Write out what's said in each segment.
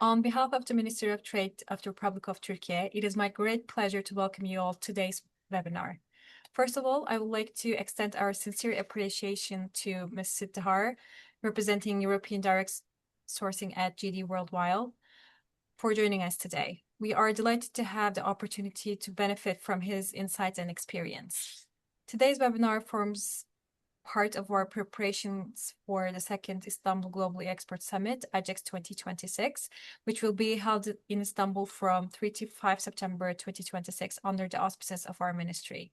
On behalf of the Ministry of Trade of the Republic of Turkey, it is my great pleasure to welcome you all to today's webinar. First of all, I would like to extend our sincere appreciation to Ms. Sid Dhar, representing European Direct Sourcing at GD Worldwide, for joining us today. We are delighted to have the opportunity to benefit from his insights and experience. Today's webinar forms part of our preparations for the second Istanbul Global Export Summit, AJEX 2026, which will be held in Istanbul from 3 to 5 September 2026 under the auspices of our ministry.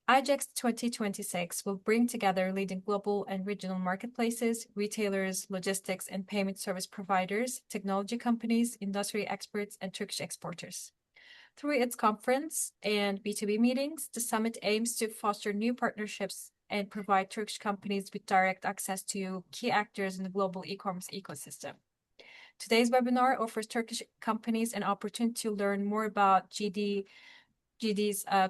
AJEX 2026 will bring together leading global and regional marketplaces, retailers, logistics and payment service providers, technology companies, industry experts, and Turkish exporters. Through its conference and B2B meetings, the summit aims to foster new partnerships and provide Turkish companies with direct access to key actors in the global e-commerce ecosystem. Today's webinar offers Turkish companies an opportunity to learn more about GD's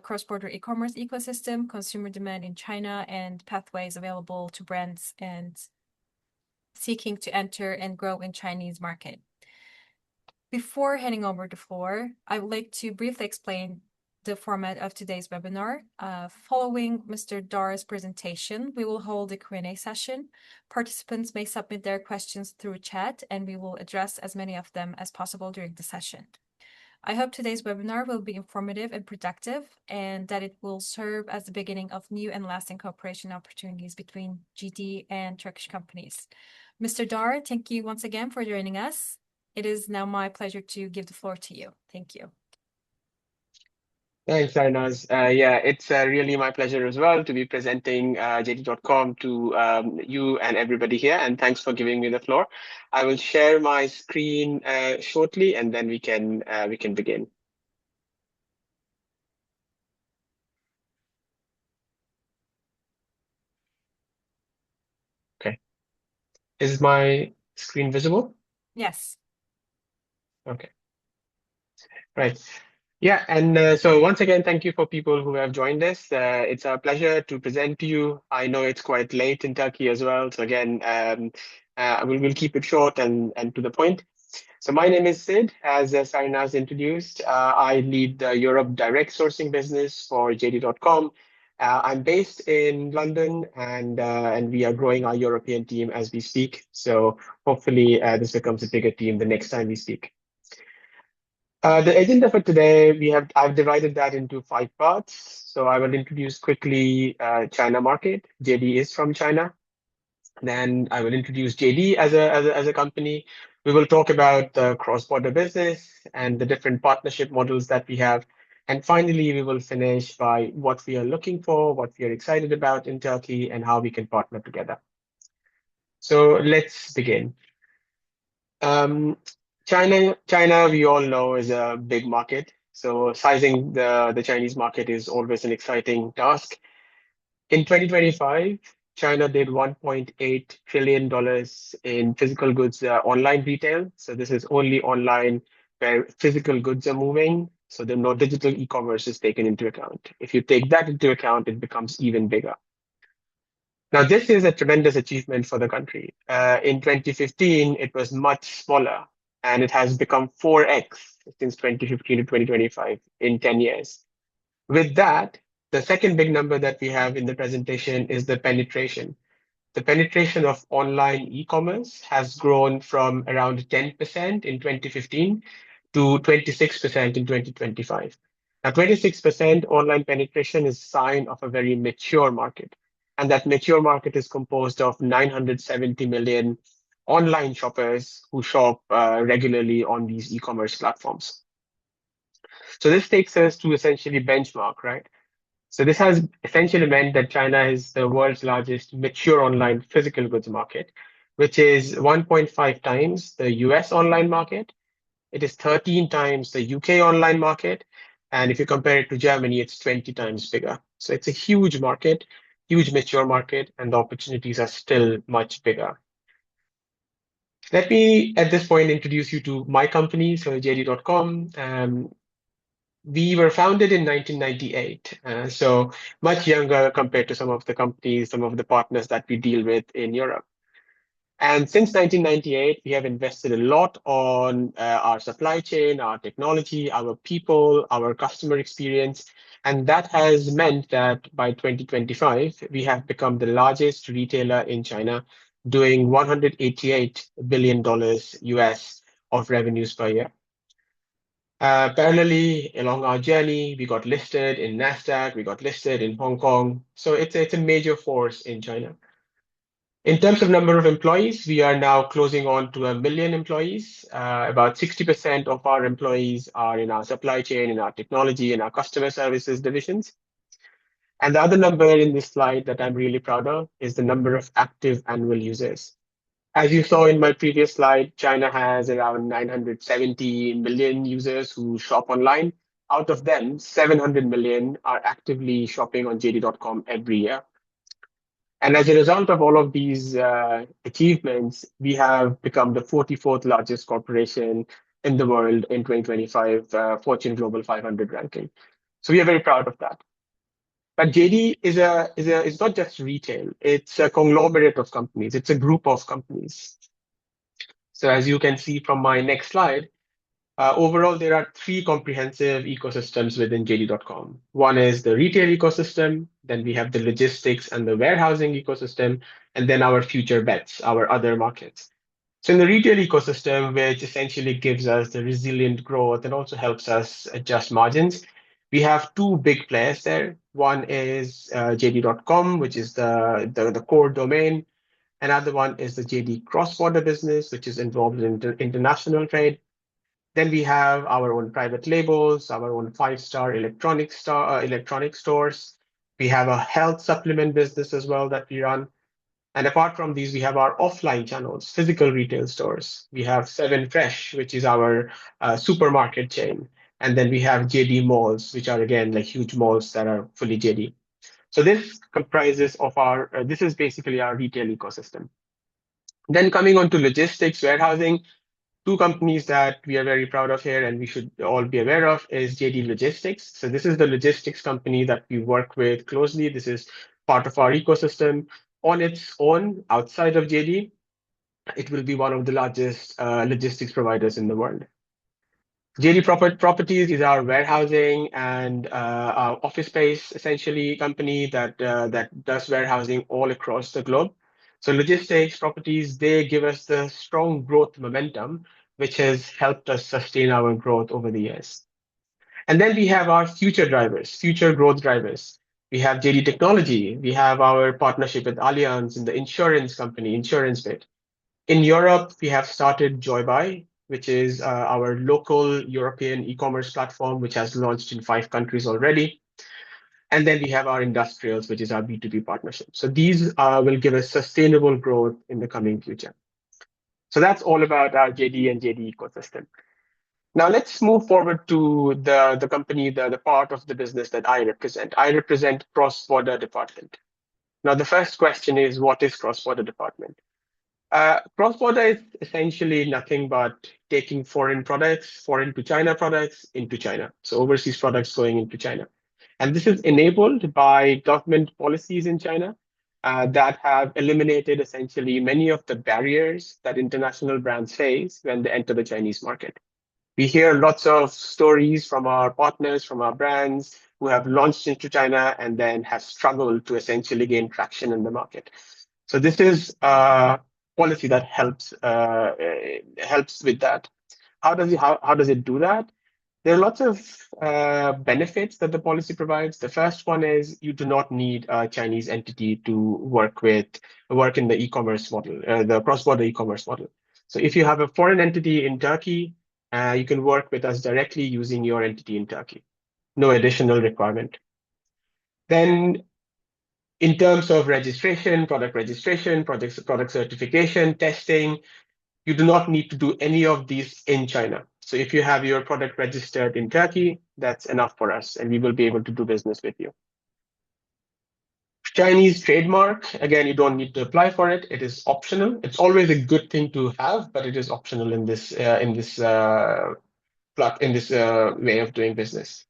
cross-border e-commerce ecosystem, consumer demand in China, and pathways available to brands and seeking to enter and grow in Chinese market. Before handing over the floor, I would like to briefly explain the format of today's webinar. Following Mr. Dhar's presentation, we will hold a Q&A session. Participants may submit their questions through chat, and we will address as many of them as possible during the session. I hope today's webinar will be informative and productive, and that it will serve as the beginning of new and lasting cooperation opportunities between GD and Turkish companies. Mr. Dhar, thank you once again for joining us. It is now my pleasure to give the floor to you. Thank you. Thanks, Arnaz. Yeah, it's really my pleasure as well to be presenting JD.com to you and everybody here. And thanks for giving me the floor. I will share my screen shortly, and then we can begin. Okay. Is my screen visible? Yes. Okay. Right. Yeah, and so once again, thank you for people who have joined us. It's a pleasure to present to you. I know it's quite late in Turkey as well. So again, we'll keep it short and to the point. So my name is Sid, as Sarina's introduced. I lead the Europe direct sourcing business for JD.com. I'm based in London, and we are growing our European team as we speak. So hopefully this becomes a bigger team the next time we speak. The agenda for today, I've divided that into 5 parts. So I will introduce quickly China market. JD is from China. Then I will introduce JD as a company. We will talk about the cross-border business and the different partnership models that we have. And finally, we will finish by what we are looking for, what we are excited about in Turkey, and how we can partner together. So let's begin. China, we all know, is a big market. So sizing the Chinese market is always an exciting task. In 2025, China did $1.8 trillion in physical goods online retail. So this is only online where physical goods are moving. So no digital e-commerce is taken into account. If you take that into account, it becomes even bigger. Now, this is a tremendous achievement for the country. In 2015, it was much smaller, and it has become 4x since 2015 to 2025 in 10 years. With that, the second big number that we have in the presentation is the penetration. The penetration of online e-commerce has grown from around 10% in 2015 to 26% in 2025. Now, 26% online penetration is a sign of a very mature market. And that mature market is composed of 970 million online shoppers who shop regularly on these e-commerce platforms. So this takes us to essentially benchmark, right? So this has essentially meant that China is the world's largest mature online physical goods market, which is 1.5 times the US online market. It is 13 times the UK online market. And if you compare it to Germany, it's 20 times bigger. So it's a huge market, huge mature market, and the opportunities are still much bigger. Let me, at this point, introduce you to my company, so JD.com. We were founded in 1998, so much younger compared to some of the companies, some of the partners that we deal with in Europe. And since 1998, we have invested a lot on our supply chain, our technology, our people, our customer experience. And that has meant that by 2025, we have become the largest retailer in China, doing $188 billion US of revenues per year. Parallelly, along our journey, we got listed in NASDAQ, we got listed in Hong Kong. So it's a major force in China. In terms of number of employees, we are now closing on to 1 million employees. About 60% of our employees are in our supply chain, in our technology, in our customer services divisions. And the other number in this slide that I'm really proud of is the number of active annual users. As you saw in my previous slide, China has around 970 million users who shop online. Out of them, 700 million are actively shopping on JD.com every year. And as a result of all of these achievements, we have become the 44th largest corporation in the world in 2025 Fortune Global 500 ranking. So we are very proud of that. But JD is not just retail; it's a conglomerate of companies. It's a group of companies. So as you can see from my next slide, overall, there are three comprehensive ecosystems within JD.com. One is the retail ecosystem, then we have the logistics and the warehousing ecosystem, and then our future bets, our other markets. So in the retail ecosystem, which essentially gives us the resilient growth and also helps us adjust margins, we have two big players there. One is JD.com, which is the core domain. Another one is the JD cross-border business, which is involved in international trade. Then we have our own private labels, our own five-star electronic stores. We have a health supplement business as well that we run. And apart from these, we have our offline channels, physical retail stores. We have 7Fresh, which is our supermarket chain. And then we have JD malls, which are again like huge malls that are fully JD. So this comprises of this is basically our retail ecosystem. Then coming on to logistics, warehousing, two companies that we are very proud of here and we should all be aware of is JD Logistics. So this is the logistics company that we work with closely. This is part of our ecosystem. On its own, outside of JD, it will be one of the largest logistics providers in the world. JD Properties is our warehousing and our office space, essentially, company that does warehousing all across the globe. So logistics properties, they give us the strong growth momentum, which has helped us sustain our growth over the years. And then we have our future drivers, future growth drivers. We have JD Technology. We have our partnership with Allianz in the insurance company, insurance bit. In Europe, we have started Joybuy, which is our local European e-commerce platform, which has launched in 5 countries already. And then we have our industrials, which is our B2B partnership. So these will give us sustainable growth in the coming future. So that's all about our JD and JD ecosystem. Now let's move forward to the company, the part of the business that I represent. I represent cross-border department. Now the first question is, what is cross-border department? Cross-border is essentially nothing but taking foreign to China products into China. So overseas products going into China. And this is enabled by government policies in China that have eliminated essentially many of the barriers that international brands face when they enter the Chinese market. We hear lots of stories from our partners, from our brands who have launched into China and then have struggled to essentially gain traction in the market. So this is a policy that helps with that. How does it do that? There are lots of benefits that the policy provides. The first one is you do not need a Chinese entity to work in the e-commerce model, the cross-border e-commerce model. So if you have a foreign entity in Turkey, you can work with us directly using your entity in Turkey. No additional requirement. Then in terms of registration, product certification, testing, you do not need to do any of these in China. So if you have your product registered in Turkey, that's enough for us, and we will be able to do business with you. Chinese trademark, again, you don't need to apply for it. It is optional. It's always a good thing to have, but it is optional in this way of doing business.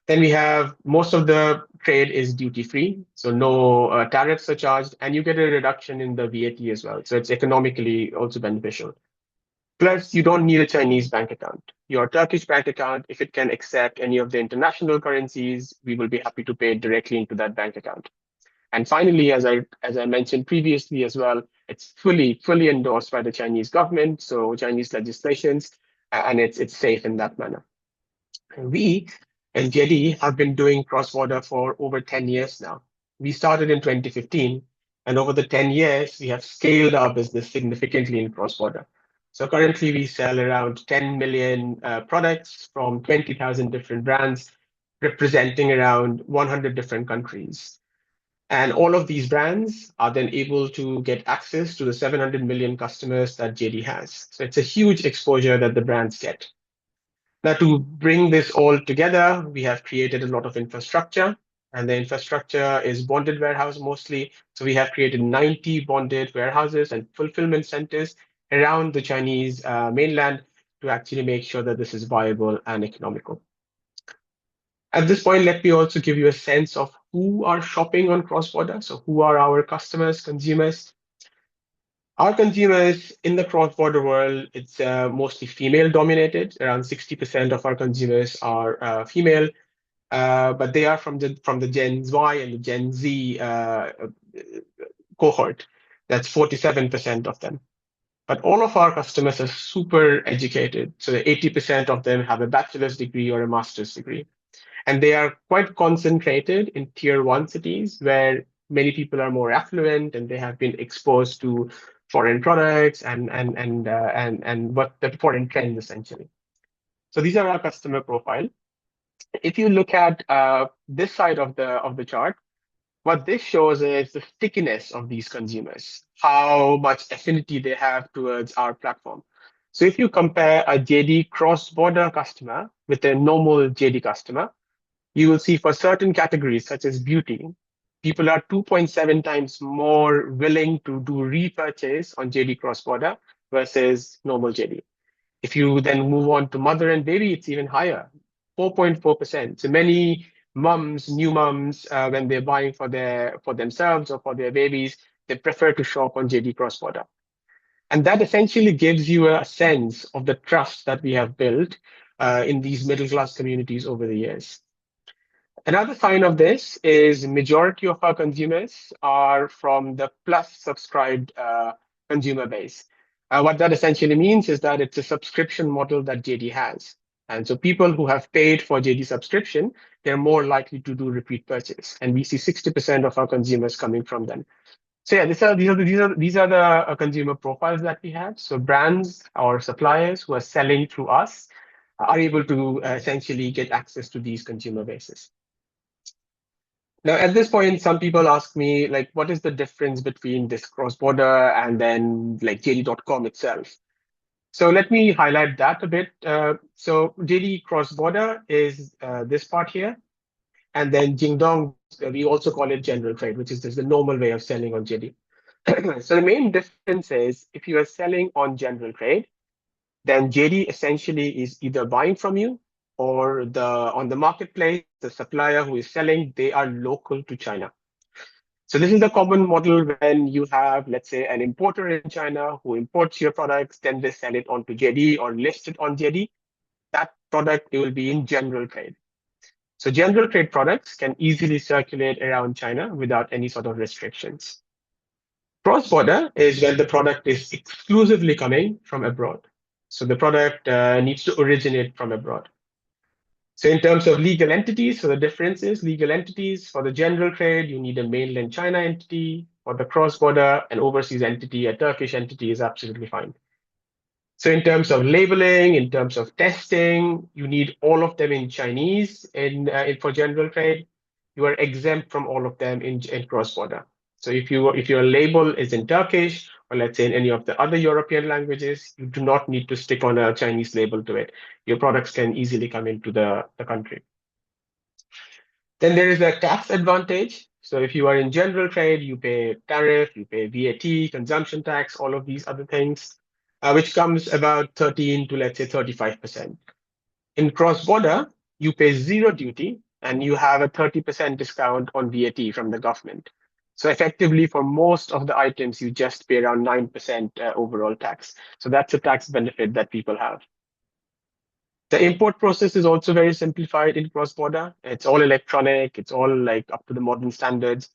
Then we have most of the trade is duty free, so no tariffs are charged, and you get a reduction in the VAT as well. So it's economically also beneficial. Plus, you don't need a Chinese bank account. Your Turkish bank account, if it can accept any of the international currencies, we will be happy to pay it directly into that bank account. And finally, as I mentioned previously as well, it's fully endorsed by the Chinese government, so Chinese legislations, and it's safe in that manner. We and JD have been doing cross-border for over 10 years now. We started in 2015, and over the 10 years, we have scaled our business significantly in cross-border. So currently, we sell around 10 million products from 20,000 different brands, representing around 100 different countries. And all of these brands are then able to get access to the 700 million customers that JD has. So it's a huge exposure that the brands get. Now, to bring this all together, we have created a lot of infrastructure, and the infrastructure is bonded warehouse mostly. So we have created 90 bonded warehouses and fulfillment centers around the Chinese mainland to actually make sure that this is viable and economical. At this point, let me also give you a sense of who are shopping on cross-border. So who are our customers, consumers? Our consumers in the cross-border world, it's mostly female-dominated. Around 60% of our consumers are female, but they are from the Gen Y and the Gen Z cohort. That's 47% of them. But all of our customers are super educated. So 80% of them have a bachelor's degree or a master's degree. And they are quite concentrated in tier one cities where many people are more affluent and they have been exposed to foreign products and what the foreign trends essentially. So these are our customer profile. If you look at this side of the chart, what this shows is the stickiness of these consumers, how much affinity they have towards our platform. So if you compare a JD cross-border customer with a normal JD customer, you will see for certain categories such as beauty, people are 2.7 times more willing to do repurchase on JD cross-border versus normal JD. If you then move on to mother and baby, it's even higher, 4.4%. So many mums, new mums, when they're buying for themselves or for their babies, they prefer to shop on JD cross-border. And that essentially gives you a sense of the trust that we have built in these middle-class communities over the years. Another sign of this is majority of our consumers are from the plus subscribed consumer base. What that essentially means is that it's a subscription model that JD has. And so people who have paid for JD subscription, they're more likely to do repeat purchase. And we see 60% of our consumers coming from them. So yeah, these are the consumer profiles that we have. So brands or suppliers who are selling through us are able to essentially get access to these consumer bases. Now, at this point, some people ask me, like, what is the difference between this cross-border and then like JD.com itself? So let me highlight that a bit. So JD cross-border is this part here. And then Jingdong, we also call it general trade, which is just the normal way of selling on JD. So the main difference is if you are selling on general trade, then JD essentially is either buying from you or on the marketplace, the supplier who is selling, they are local to China. So this is the common model when you have, let's say, an importer in China who imports your products, then they sell it onto JD or list it on JD. That product, it will be in general trade. So general trade products can easily circulate around China without any sort of restrictions. Cross-border is when the product is exclusively coming from abroad. So the product needs to originate from abroad. So in terms of legal entities, so the difference is legal entities for the general trade, you need a mainland China entity. For the cross-border, an overseas entity, a Turkish entity is absolutely fine. So in terms of labeling, in terms of testing, you need all of them in Chinese for general trade. You are exempt from all of them in cross-border. So if your label is in Turkish, or let's say in any of the other European languages, you do not need to stick on a Chinese label to it. Your products can easily come into the country. Then there is a tax advantage. So if you are in general trade, you pay tariff, you pay VAT, consumption tax, all of these other things, which comes about 13 to let's say 35%. In cross-border, you pay zero duty and you have a 30% discount on VAT from the government. So effectively, for most of the items, you just pay around 9% overall tax. So that's a tax benefit that people have. The import process is also very simplified in cross-border. It's all electronic. It's all like up to the modern standards.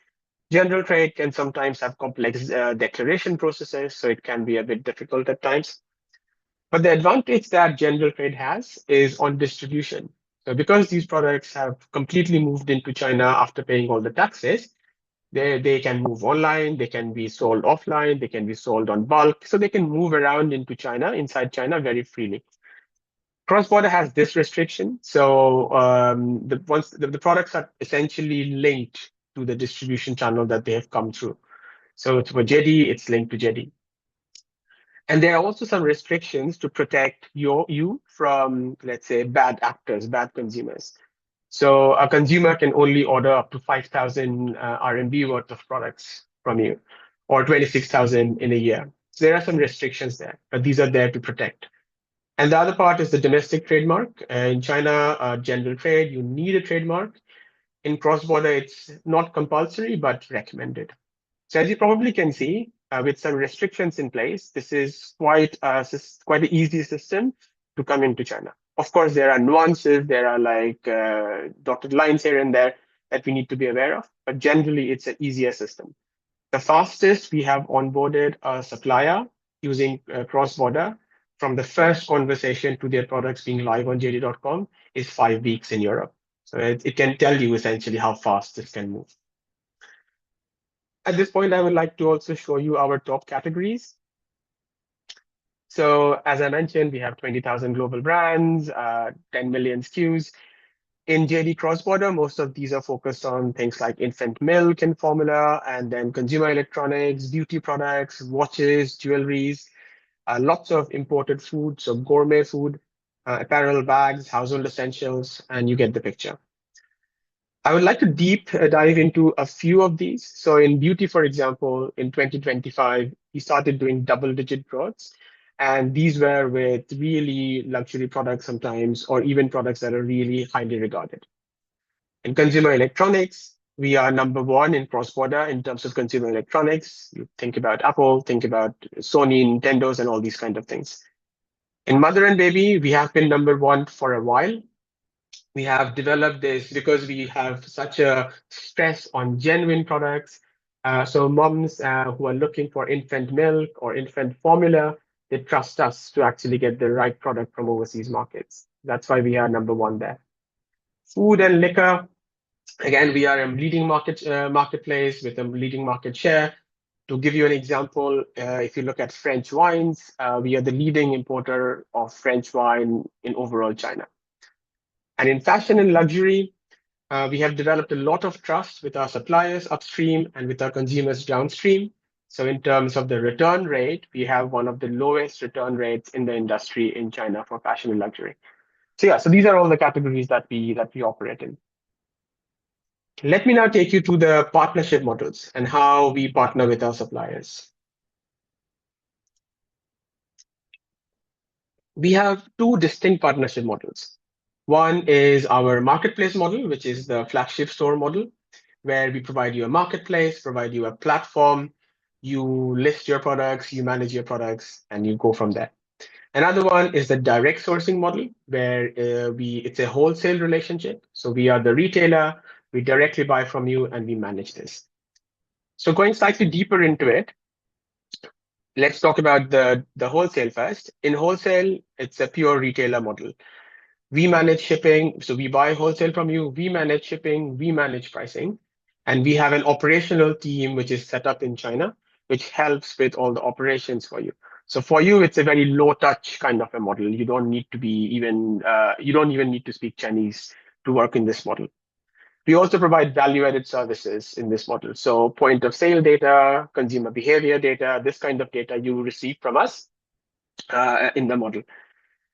General trade can sometimes have complex declaration processes, so it can be a bit difficult at times. But the advantage that general trade has is on distribution. So because these products have completely moved into China after paying all the taxes, they can move online, they can be sold offline, they can be sold on bulk. So they can move around into China, inside China very freely. Cross-border has this restriction. So the products are essentially linked to the distribution channel that they have come through. So it's for JD, it's linked to JD. And there are also some restrictions to protect you from, let's say, bad actors, bad consumers. So a consumer can only order up to 5,000 RMB worth of products from you, or 26,000 in a year. So there are some restrictions there, but these are there to protect. And the other part is the domestic trademark. In China, general trade, you need a trademark. In cross-border, it's not compulsory, but recommended. So as you probably can see, with some restrictions in place, this is quite an easy system to come into China. Of course, there are nuances. There are like dotted lines here and there that we need to be aware of, but generally it's an easier system. The fastest we have onboarded a supplier using cross-border from the first conversation to their products being live on JD.com is 5 weeks in Europe. So it can tell you essentially how fast this can move. At this point, I would like to also show you our top categories. So as I mentioned, we have 20,000 global brands, 10 million SKUs. In JD cross-border, most of these are focused on things like infant milk and formula, and then consumer electronics, beauty products, watches, jewelries, lots of imported food, so gourmet food, apparel, bags, household essentials, and you get the picture. I would like to deep dive into a few of these. So in beauty, for example, in 2025, we started doing double-digit growths. And these were with really luxury products sometimes, or even products that are really highly regarded. In consumer electronics, we are number one in cross-border in terms of consumer electronics. You think about Apple, think about Sony, Nintendo's, and all these kind of things. In mother and baby, we have been number one for a while. We have developed this because we have such a stress on genuine products. So moms who are looking for infant milk or infant formula, they trust us to actually get the right product from overseas markets. That's why we are number one there. Food and liquor, again, we are a leading marketplace with a leading market share. To give you an example, if you look at French wines, we are the leading importer of French wine in overall China. And in fashion and luxury, we have developed a lot of trust with our suppliers upstream and with our consumers downstream. So in terms of the return rate, we have one of the lowest return rates in the industry in China for fashion and luxury. So yeah, so these are all the categories that we operate in. Let me now take you to the partnership models and how we partner with our suppliers. We have two distinct partnership models. One is our marketplace model, which is the flagship store model, where we provide you a marketplace, provide you a platform, you list your products, you manage your products, and you go from there. Another one is the direct sourcing model, where it's a wholesale relationship. So we are the retailer, we directly buy from you, and we manage this. So going slightly deeper into it, let's talk about the wholesale first. In wholesale, it's a pure retailer model. We manage shipping, so we buy wholesale from you, we manage shipping, we manage pricing, and we have an operational team which is set up in China, which helps with all the operations for you. So for you, it's a very low touch kind of a model. You don't need to you don't even need to speak Chinese to work in this model. We also provide value-added services in this model. So point of sale data, consumer behavior data, this kind of data you receive from us in the model.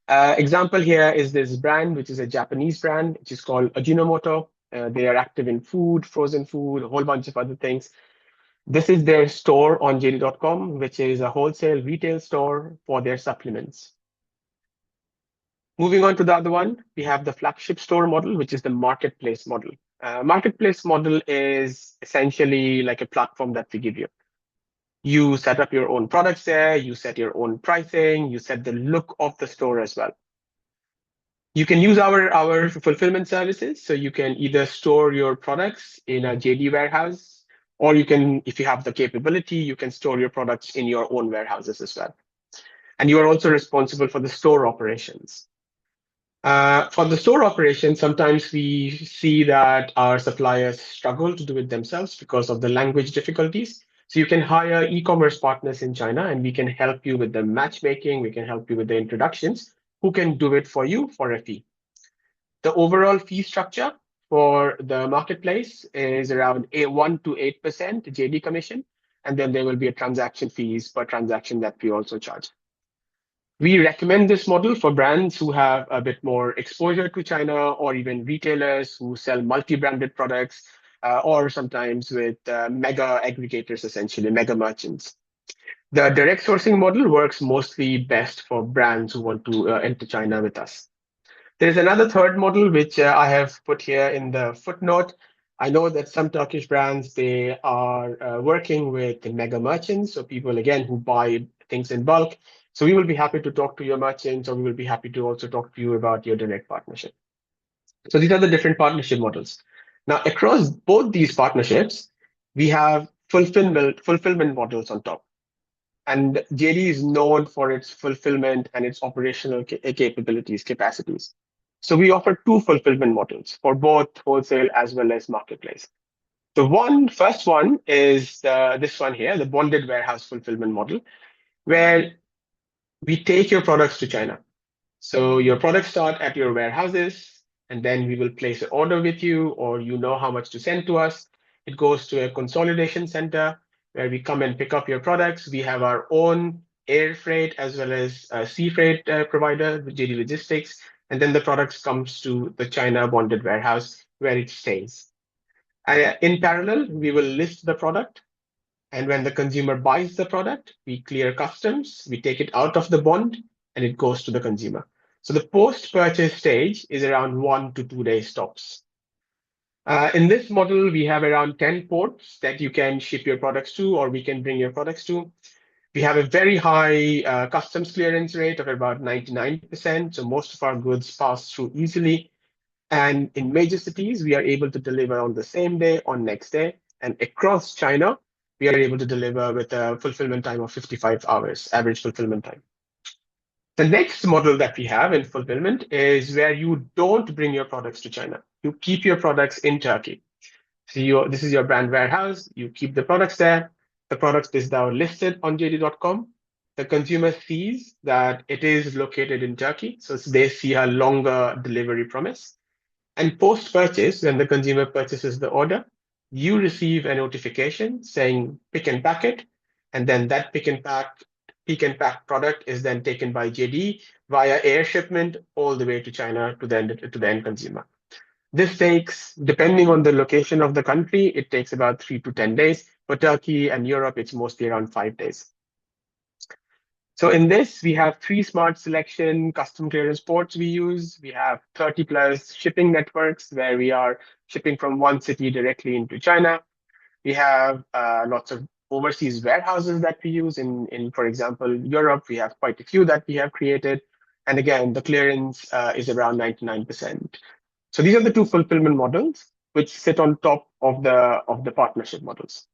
Example here is this brand, which is a Japanese brand, which is called Ajinomoto. They are active in food, frozen food, a whole bunch of other things. This is their store on JD.com, which is a wholesale retail store for their supplements. Moving on to the other one, we have the flagship store model, which is the marketplace model. Marketplace model is essentially like a platform that we give you. You set up your own products there, you set your own pricing, you set the look of the store as well. You can use our fulfillment services. So you can either store your products in a JD warehouse, or you can, if you have the capability, you can store your products in your own warehouses as well. And you are also responsible for the store operations. For the store operations, sometimes we see that our suppliers struggle to do it themselves because of the language difficulties. So you can hire e-commerce partners in China, and we can help you with the matchmaking. We can help you with the introductions, who can do it for you for a fee. The overall fee structure for the marketplace is around 1 to 8% JD commission, and then there will be a transaction fees per transaction that we also charge. We recommend this model for brands who have a bit more exposure to China, or even retailers who sell multi-branded products, or sometimes with mega aggregators, essentially mega merchants. The direct sourcing model works mostly best for brands who want to enter China with us. There's another third model, which I have put here in the footnote. I know that some Turkish brands, they are working with the mega merchants, so people, again, who buy things in bulk. So we will be happy to talk to your merchants, or we will be happy to also talk to you about your direct partnership. So these are the different partnership models. Now, across both these partnerships, we have fulfillment models on top. And JD is known for its fulfillment and its operational capabilities, capacities. So we offer two fulfillment models for both wholesale as well as marketplace. The first one is this one here, the bonded warehouse fulfillment model, where we take your products to China. So your products start at your warehouses, and then we will place an order with you, or you know how much to send to us. It goes to a consolidation center where we come and pick up your products. We have our own air freight as well as sea freight provider, the JD Logistics, and then the products comes to the China bonded warehouse where it stays. In parallel, we will list the product. And when the consumer buys the product, we clear customs, we take it out of the bond, and it goes to the consumer. So the post-purchase stage is around 1 to 2 day stops. In this model, we have around 10 ports that you can ship your products to, or we can bring your products to. We have a very high customs clearance rate of about 99%. So most of our goods pass through easily. And in major cities, we are able to deliver on the same day or next day. And across China, we are able to deliver with a fulfillment time of 55 hours, average fulfillment time. The next model that we have in fulfillment is where you don't bring your products to China. You keep your products in Turkey. So this is your brand warehouse. You keep the products there. The product is now listed on JD.com. The consumer sees that it is located in Turkey. So they see a longer delivery promise. And post-purchase, when the consumer purchases the order, you receive a notification saying pick and pack it, and then that pick and pack product is then taken by JD via air shipment all the way to China to the end consumer. This takes, depending on the location of the country, it takes about 3 to 10 days. For Turkey and Europe, it's mostly around 5 days. So in this, we have 3 smart selection custom clearance ports we use. We have 30 plus shipping networks where we are shipping from one city directly into China. We have lots of overseas warehouses that we use. For example, Europe, we have quite a few that we have created. And again, the clearance is around 99%. So these are the two fulfillment models which sit on top of the partnership models.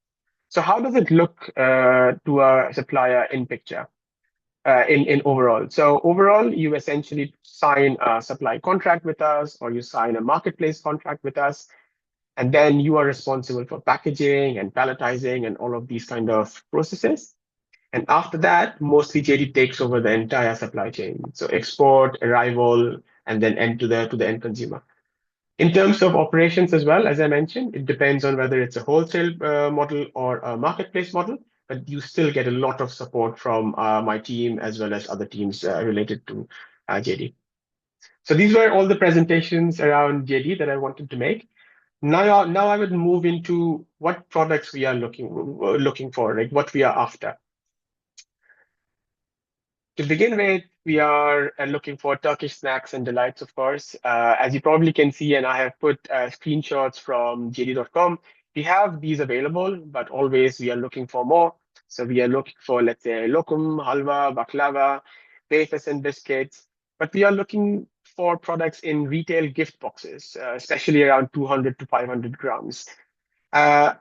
So how does it look to a supplier in picture? In overall. So overall, you essentially sign a supply contract with us, or you sign a marketplace contract with us, and then you are responsible for packaging and palletizing and all of these kind of processes. And after that, mostly JD takes over the entire supply chain. So export, arrival, and then end to the end consumer. In terms of operations as well, as I mentioned, it depends on whether it's a wholesale model or a marketplace model, but you still get a lot of support from my team as well as other teams related to JD. So these were all the presentations around JD that I wanted to make. Now I would move into what products we are looking for, like what we are after. To begin with, we are looking for Turkish snacks and delights, of course. As you probably can see, and I have put screenshots from JD.com, we have these available, but always we are looking for more. So we are looking for, let's say, lokum, halwa, baklava, wafers and biscuits. But we are looking for products in retail gift boxes, especially around 200 to 500 grams. Uh,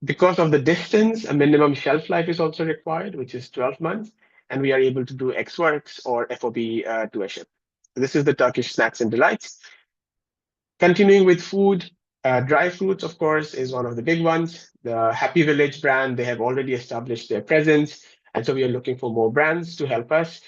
because of the distance, a minimum shelf life is also required, which is 12 months, and we are able to do Ex Works or FOB to a ship. This is the Turkish snacks and delights. Continuing with food, dry fruits, of course, is one of the big ones. The Happy Village brand, they have already established their presence, and so we are looking for more brands to help us.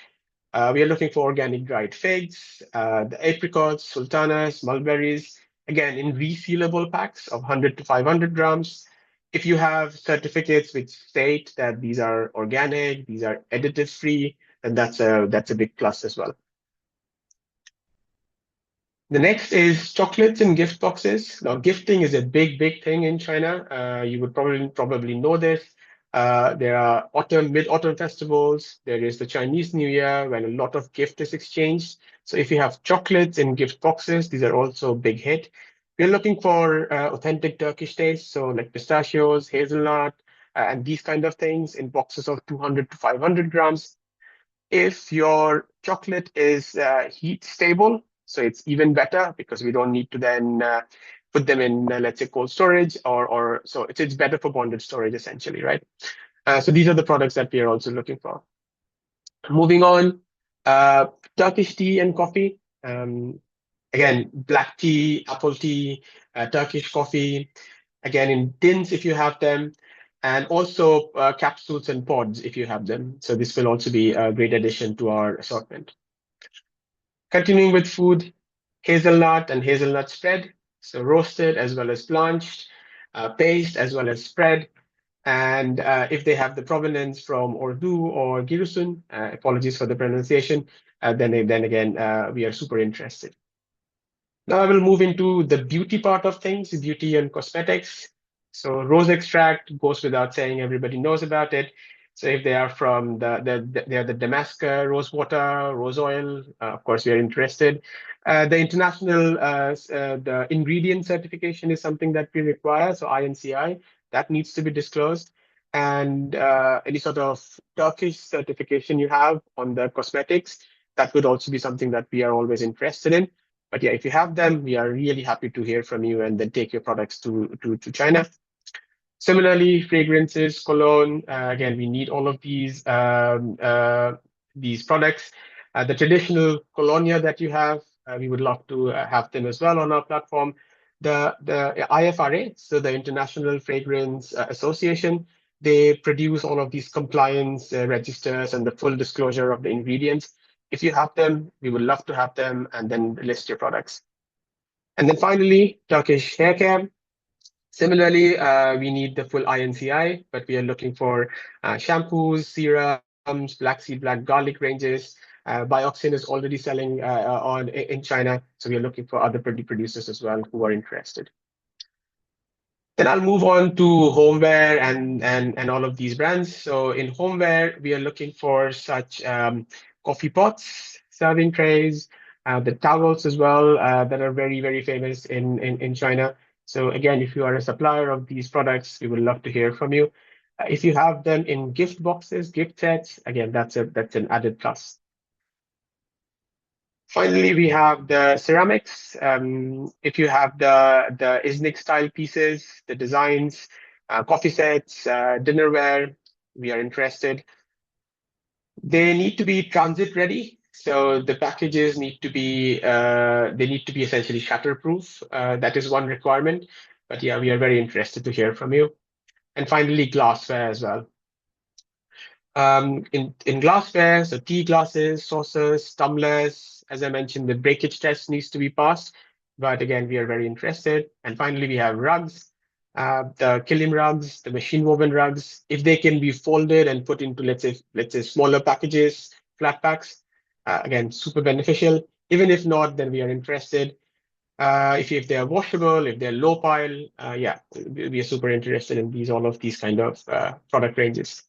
We are looking for organic dried figs, the apricots, sultanas, mulberries, again in resealable packs of 100 to 500 grams. If you have certificates which state that these are organic, these are additive free, then that's a big plus as well. The next is chocolates in gift boxes. Now, gifting is a big thing in China. You would probably know this. There are mid-autumn festivals. There is the Chinese New Year when a lot of gift is exchanged. So if you have chocolates in gift boxes, these are also a big hit. We're looking for authentic Turkish taste, so like pistachios, hazelnut, and these kind of things in boxes of 200 to 500 grams. If your chocolate is heat stable, so it's even better because we don't need to then put them in, let's say, cold storage, or so it's better for bonded storage essentially, right? So these are the products that we are also looking for. Moving on, Turkish tea and coffee. Again, black tea, apple tea, Turkish coffee. Again, in tins if you have them, and also capsules and pods if you have them. So this will also be a great addition to our assortment. Continuing with food, hazelnut and hazelnut spread. So roasted as well as blanched, paste as well as spread. And if they have the provenance from Urdu or Giresun, apologies for the pronunciation, then again, we are super interested. Now I will move into the beauty part of things, beauty and cosmetics. So rose extract goes without saying, everybody knows about it. So if they are from they are the Damascus rose water, rose oil, of course we are interested. The international the ingredient certification is something that we require, so INCI, that needs to be disclosed. And any sort of Turkish certification you have on the cosmetics, that would also be something that we are always interested in. But yeah, if you have them, we are really happy to hear from you and then take your products to China. Similarly, fragrances, cologne, again, we need all of these products. The traditional colonia that you have, we would love to have them as well on our platform. The IFRA, so the International Fragrance Association, they produce all of these compliance registers and the full disclosure of the ingredients. If you have them, we would love to have them and then list your products. And then finally, Turkish hair care. Similarly, we need the full INCI, but we are looking for shampoos, serums, black seed, black garlic ranges. Bioxin is already selling in China, so we are looking for other producers as well who are interested. Then I'll move on to homeware and all of these brands. So in homeware, we are looking for such coffee pots, serving trays, the towels as well that are very famous in China. So again, if you are a supplier of these products, we would love to hear from you. If you have them in gift boxes, gift sets, again, that's an added plus. Finally, we have the ceramics. If you have the Iznik style pieces, the designs, coffee sets, dinnerware, we are interested. They need to be transit ready. So the packages need to be essentially shatterproof. That is one requirement. But yeah, we are very interested to hear from you. And finally, glassware as well. In glassware, so tea glasses, saucers, tumblers, as I mentioned, the breakage test needs to be passed. But again, we are very interested. And finally, we have rugs, the kilim rugs, the machine woven rugs. If they can be folded and put into, let's say smaller packages, flat packs, again, super beneficial. Even if not, then we are interested. If they are washable, if they're low pile, yeah, we are super interested in all of these kind of product ranges.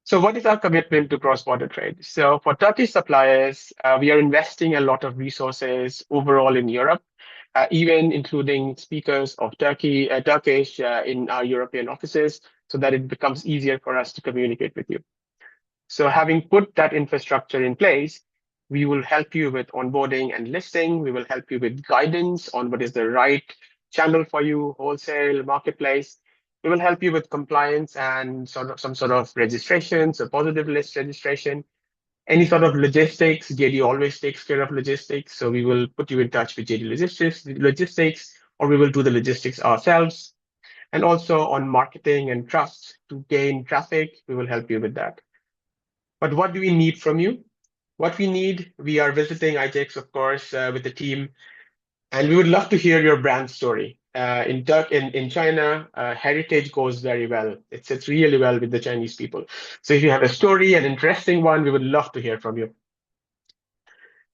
So what is our commitment to cross-border trade? So for Turkish suppliers, we are investing a lot of resources overall in Europe, even including speakers of Turkish in our European offices, so that it becomes easier for us to communicate with you. So having put that infrastructure in place, we will help you with onboarding and listing. We will help you with guidance on what is the right channel for you, wholesale, marketplace. We will help you with compliance and some sort of registration, so positive list registration. Any sort of logistics, JD always takes care of logistics. So we will put you in touch with JD logistics, or we will do the logistics ourselves. And also on marketing and trust to gain traffic, we will help you with that. But what do we need from you? What we need, we are visiting ITEX, of course, with the team, and we would love to hear your brand story. In China, heritage goes very well. It sits really well with the Chinese people. So if you have a story, an interesting one, we would love to hear from you.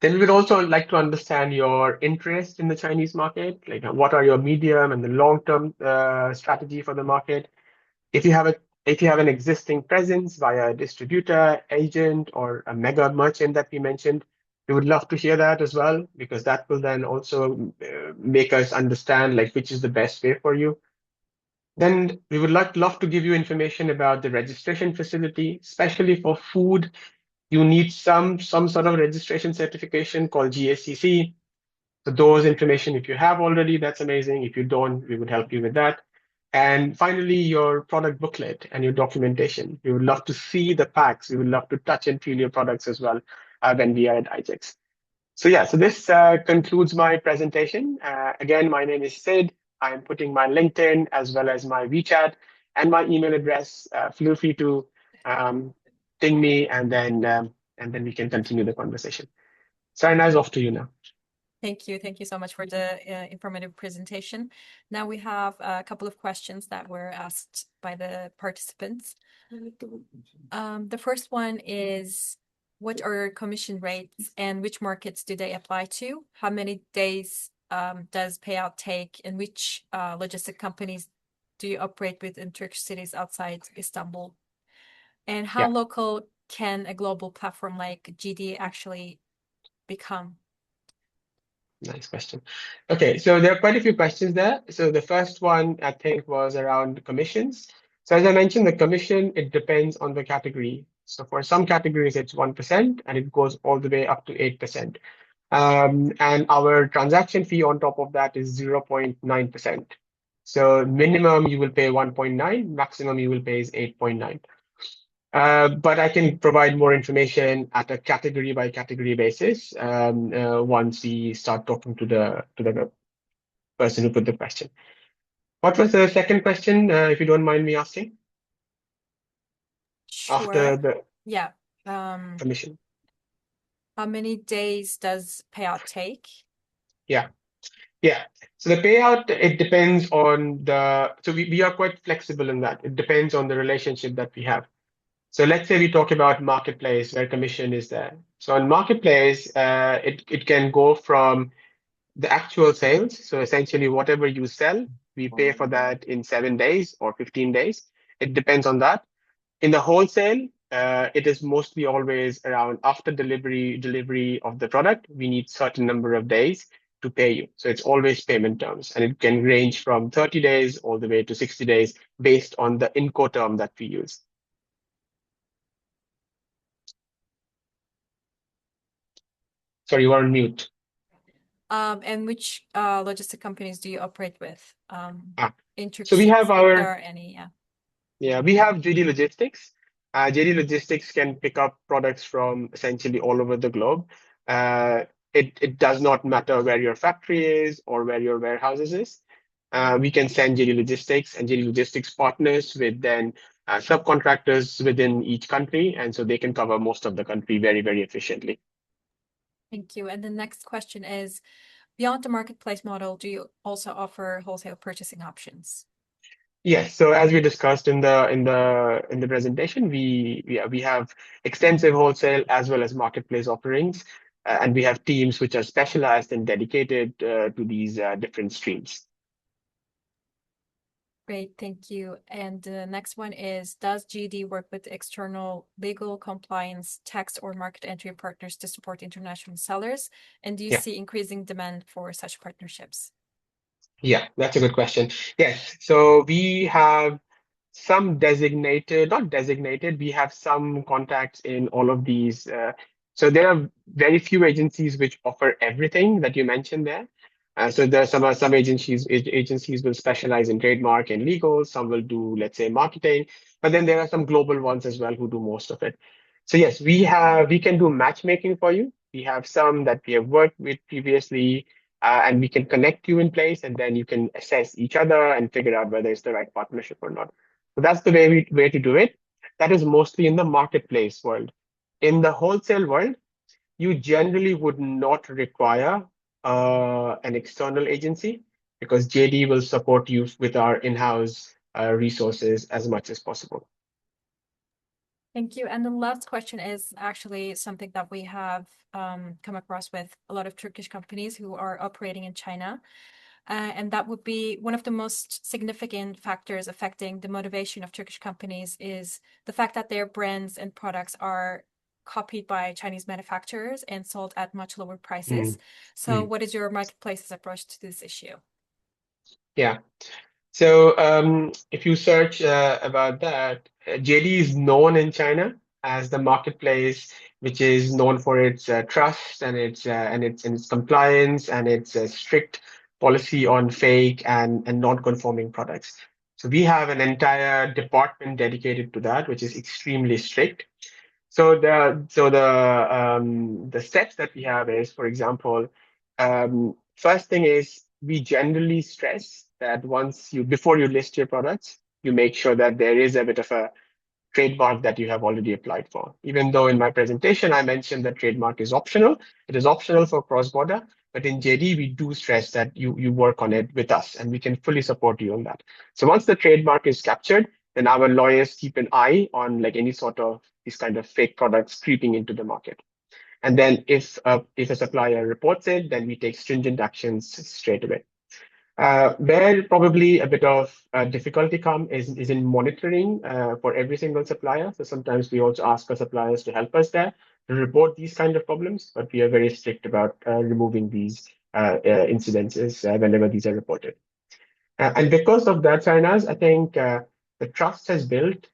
Then we would also like to understand your interest in the Chinese market, like what are your medium and the long-term strategy for the market. If you have an existing presence via a distributor, agent, or a mega merchant that we mentioned, we would love to hear that as well, because that will then also make us understand like which is the best way for you. Then we would love to give you information about the registration facility, especially for food. You need some sort of registration certification called GACC. So those information, if you have already, that's amazing. If you don't, we would help you with that. And finally, your product booklet and your documentation. We would love to see the packs. We would love to touch and feel your products as well when we are at ITEX. So yeah, so this concludes my presentation. Again, my name is Sid. I am putting my LinkedIn as well as my WeChat and my email address. Feel free to ping me, and then we can continue the conversation. Sarina, is off to you now. Thank you. Thank you so much for the informative presentation. Now we have a couple of questions that were asked by the participants. The first one is, what are commission rates and which markets do they apply to? How many days does payout take, and which logistic companies do you operate with in Turkish cities outside Istanbul? And how local can a global platform like GD actually become? Nice question. Okay, so there are quite a few questions there. So the first one, I think, was around commissions. So as I mentioned, the commission, it depends on the category. So for some categories, it's 1%, and it goes all the way up to 8%. And our transaction fee on top of that is 0.9%. So minimum you will pay 1.9, maximum you will pay is 8.9. But I can provide more information at a category by category basis once we start talking to the person who put the question. What was the second question, if you don't mind me asking? Sure. After the commission. How many days does payout take? Yeah. So the payout, it depends on so we are quite flexible in that. It depends on the relationship that we have. So let's say we talk about marketplace where commission is there. So on marketplace, it can go from the actual sales. So essentially whatever you sell, we pay for that in 7 days or 15 days. It depends on that. In the wholesale, it is mostly always around after delivery of the product, we need certain number of days to pay you. So it's always payment terms, and it can range from 30 days all the way to 60 days based on the Incoterm that we use. Sorry, you are on mute. And which logistic companies do you operate with? In Turkey, so we have if there are any, we have JD Logistics. JD Logistics can pick up products from essentially all over the globe. It does not matter where your factory is or where your warehouses is. We can send JD Logistics, and JD Logistics partners with then subcontractors within each country, and so they can cover most of the country very, very efficiently. Thank you. And the next question is, beyond the marketplace model, do you also offer wholesale purchasing options? Yes. So as we discussed in the presentation, we have extensive wholesale as well as marketplace offerings, and we have teams which are specialized and dedicated to these different streams. Great, thank you. And the next one is, does GD work with external legal, compliance, tax, or market entry partners to support international sellers? And do you Yeah. see increasing demand for such partnerships? Yeah, that's a good question. Yes, so we have some designated, not designated, we have some contacts in all of these. So there are very few agencies which offer everything that you mentioned there. So there are some agencies will specialize in trademark and legal, some will do, let's say, marketing, but then there are some global ones as well who do most of it. So yes, we can do matchmaking for you. We have some that we have worked with previously, and we can connect you in place, and then you can assess each other and figure out whether it's the right partnership or not. So that's the way to do it. That is mostly in the marketplace world. In the wholesale world, you generally would not require an external agency because JD will support you with our in-house resources as much as possible. Thank you. And the last question is actually something that we have come across with a lot of Turkish companies who are operating in China. And that would be one of the most significant factors affecting the motivation of Turkish companies is the fact that their brands and products are copied by Chinese manufacturers and sold at much lower prices. So what is your marketplace's approach to this issue? Yeah. So if you search about that, JD is known in China as the marketplace, which is known for its trust and its compliance and its strict policy on fake and non-conforming products. So we have an entire department dedicated to that, which is extremely strict. So the steps that we have is, for example, first thing is we generally stress that before you list your products, you make sure that there is a bit of a trademark that you have already applied for. Even though in my presentation I mentioned that trademark is optional, it is optional for cross-border, but in JD we do stress that you work on it with us and we can fully support you on that. So once the trademark is captured, then our lawyers keep an eye on like any sort of these kind of fake products creeping into the market. And then if a supplier reports it, then we take stringent actions straight away. Where probably a bit of difficulty is in monitoring for every single supplier. So sometimes we also ask our suppliers to help us there to report these kind of problems, but we are very strict about removing these incidences whenever these are reported. And because of that, China's, I think the trust has built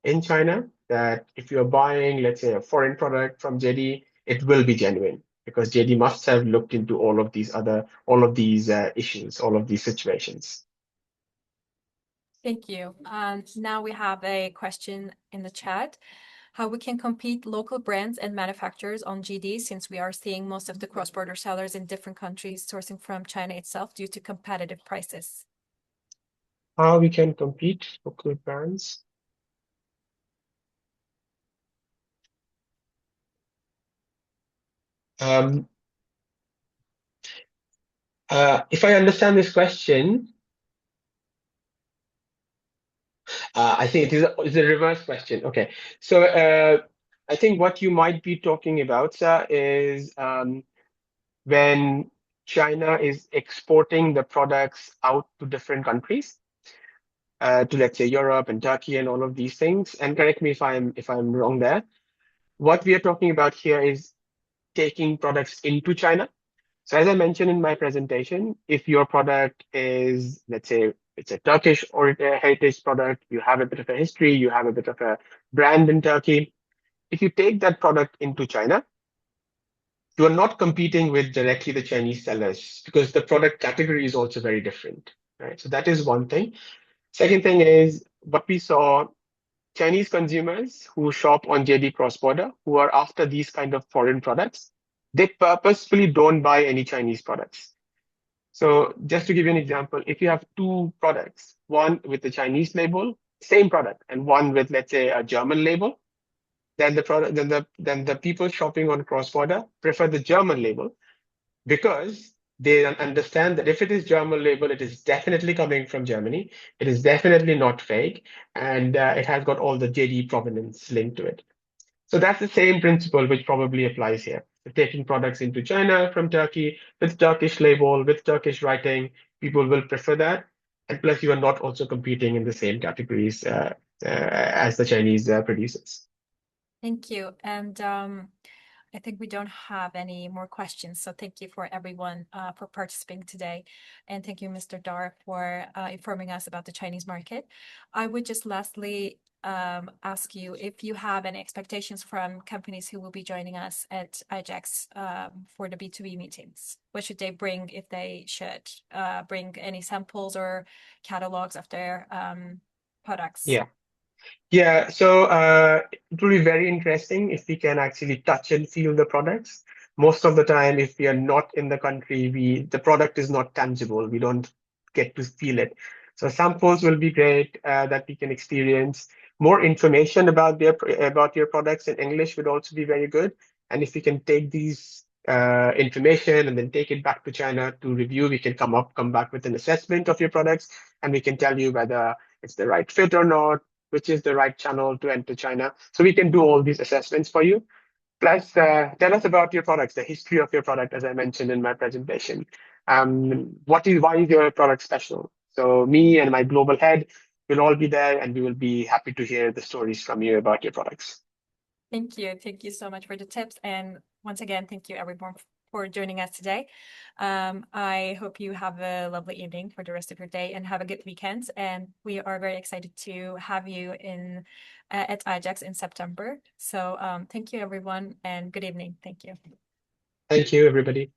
in China that if you're buying, let's say, a foreign product from JD, it will be genuine because JD must have looked into all of these issues, all of these situations. Thank you. Now we have a question in the chat. How we can compete local brands and manufacturers on GD since we are seeing most of the cross-border sellers in different countries sourcing from China itself due to competitive prices. How we can compete local brands? If I understand this question, I think it's a reverse question. Okay, so I think what you might be talking about, sir, is when China is exporting the products out to different countries, to let's say Europe and Turkey and all of these things. And correct me if I'm wrong there. What we are talking about here is taking products into China. So as I mentioned in my presentation, if your product is, let's say, it's a Turkish or a heritage product, you have a bit of a history, you have a bit of a brand in Turkey. If you take that product into China, you are not competing with directly the Chinese sellers because the product category is also very different, right? So that is one thing. Second thing is what we saw, Chinese consumers who shop on JD cross-border, who are after these kind of foreign products, they purposefully don't buy any Chinese products. So just to give you an example, if you have two products, one with the Chinese label, same product, and one with, let's say, a German label, then the people shopping on cross-border prefer the German label because they understand that if it is German label, it is definitely coming from Germany. It is definitely not fake, and it has got all the JD provenance linked to it. So that's the same principle which probably applies here. So taking products into China from Turkey with Turkish label, with Turkish writing, people will prefer that. And plus, you are not also competing in the same categories as the Chinese producers. Thank you. And I think we don't have any more questions. So thank you for everyone for participating today. And thank you, Mr. Dhar, for informing us about the Chinese market. I would just lastly ask you if you have any expectations from companies who will be joining us at IJAX for the B2B meetings. What should they bring if they should bring any samples or catalogs of their products? Yeah. Yeah, so it will be very interesting if we can actually touch and feel the products. Most of the time, if we are not in the country, the product is not tangible. We don't get to feel it. So samples will be great that we can experience. More information about your products in English would also be very good. And if we can take these information and then take it back to China to review, we can come back with an assessment of your products, and we can tell you whether it's the right fit or not, which is the right channel to enter China. So we can do all these assessments for you. Plus, tell us about your products, the history of your product, as I mentioned in my presentation. Why is your product special? So me and my global head will all be there, and we will be happy to hear the stories from you about your products. Thank you. Thank you so much for the tips. And once again, thank you everyone for joining us today. I hope you have a lovely evening for the rest of your day and have a good weekend. And we are very excited to have you at IJAX in September. So thank you everyone and good evening. Thank you. Thank you, everybody.